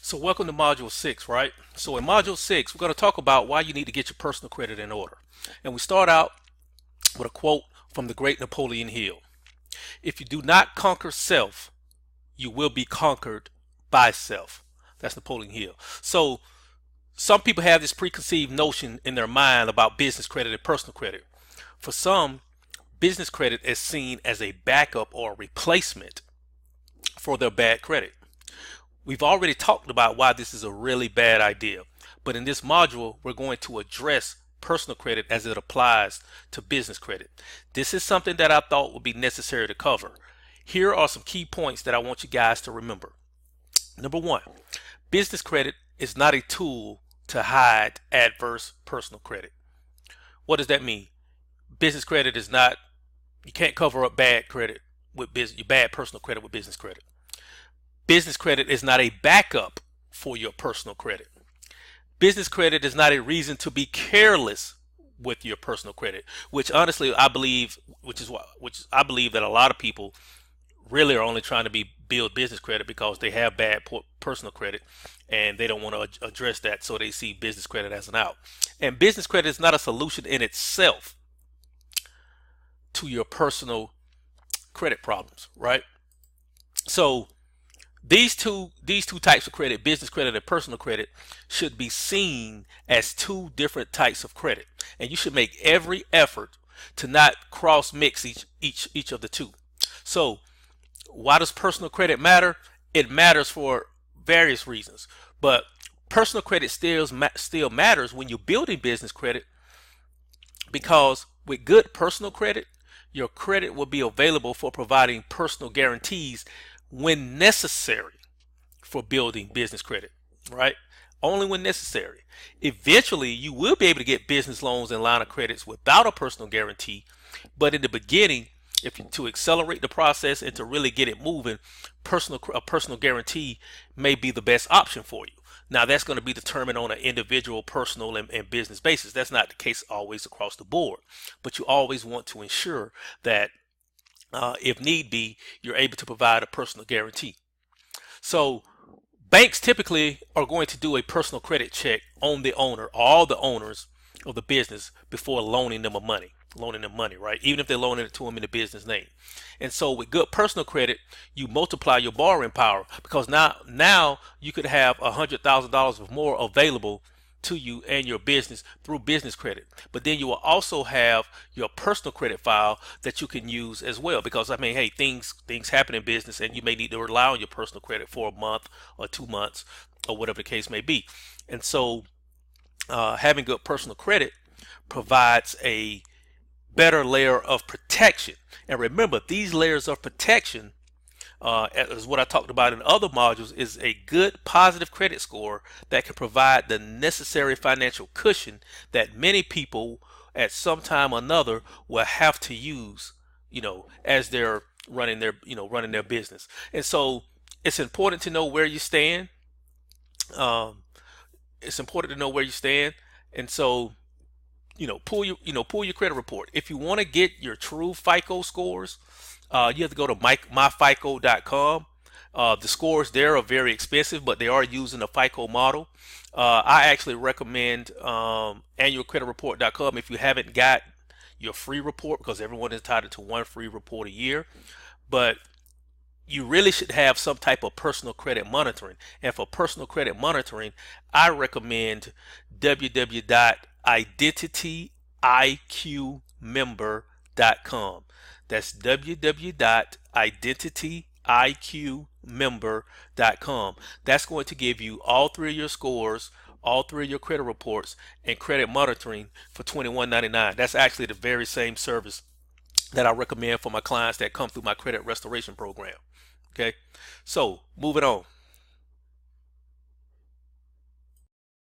So welcome to Module 6, right? So in Module 6, we're going to talk about why you need to get your personal credit in order. And we start out with a quote from the great Napoleon Hill. If you do not conquer self, you will be conquered by self. That's Napoleon Hill. So some people have this preconceived notion in their mind about business credit and personal credit. For some, business credit is seen as a backup or a replacement for their bad credit. We've already talked about why this is a really bad idea, but in this module, we're going to address personal credit as it applies to business credit. This is something that I thought would be necessary to cover. Here are some key points that I want you guys to remember. Number one, business credit is not a tool to hide adverse personal credit. What does that mean? Business credit is not, you can't cover up bad credit with business, your bad personal credit with business credit. Business credit is not a backup for your personal credit. Business credit is not a reason to be careless with your personal credit, which honestly I believe, which I believe that a lot of people really are only trying to build business credit because they have bad personal credit and they don't want to address that, so they see business credit as an out. And business credit is not a solution in itself to your personal credit problems, right? So these two types of credit, business credit and personal credit, should be seen as two different types of credit, and you should make every effort to not cross mix each of the two. So why does personal credit matter? It matters for various reasons, but personal credit still matters when you're building business credit, because with good personal credit, your credit will be available for providing personal guarantees when necessary for building business credit, right? Only when necessary. Eventually, you will be able to get business loans and line of credits without a personal guarantee, but in the beginning, to accelerate the process and to really get it moving, a personal guarantee may be the best option for you. Now, that's going to be determined on an individual, personal, and business basis. That's not the case always across the board, but you always want to ensure that if need be, you're able to provide a personal guarantee. So banks typically are going to do a personal credit check on the owner, all the owners of the business, before loaning them money, right? Even if they're loaning it to them in the business name. And so with good personal credit, you multiply your borrowing power, because now you could have $100,000 or more available to you and your business through business credit. But then you will also have your personal credit file that you can use as well, because I mean, hey, things happen in business and you may need to rely on your personal credit for a month or 2 months or whatever the case may be. And so having good personal credit provides a better layer of protection. And remember, these layers of protection, as what I talked about in other modules, is a good positive credit score that can provide the necessary financial cushion that many people at some time or another will have to use, as they're running their business. And so it's important to know where you stand. It's important to know where you stand. And so, pull your credit report. If you want to get your true FICO scores, you have to go to myfico.com. The scores there are very expensive, but they are using a FICO model. I actually recommend annualcreditreport.com if you haven't got your free report, because everyone is entitled to one free report a year. But you really should have some type of personal credit monitoring. And for personal credit monitoring, I recommend www.identityiqmember.com. That's www.identityiqmember.com. That's going to give you all three of your scores, all three of your credit reports, and credit monitoring for $21.99. That's actually the very same service that I recommend for my clients that come through my credit restoration program. Okay, so moving on.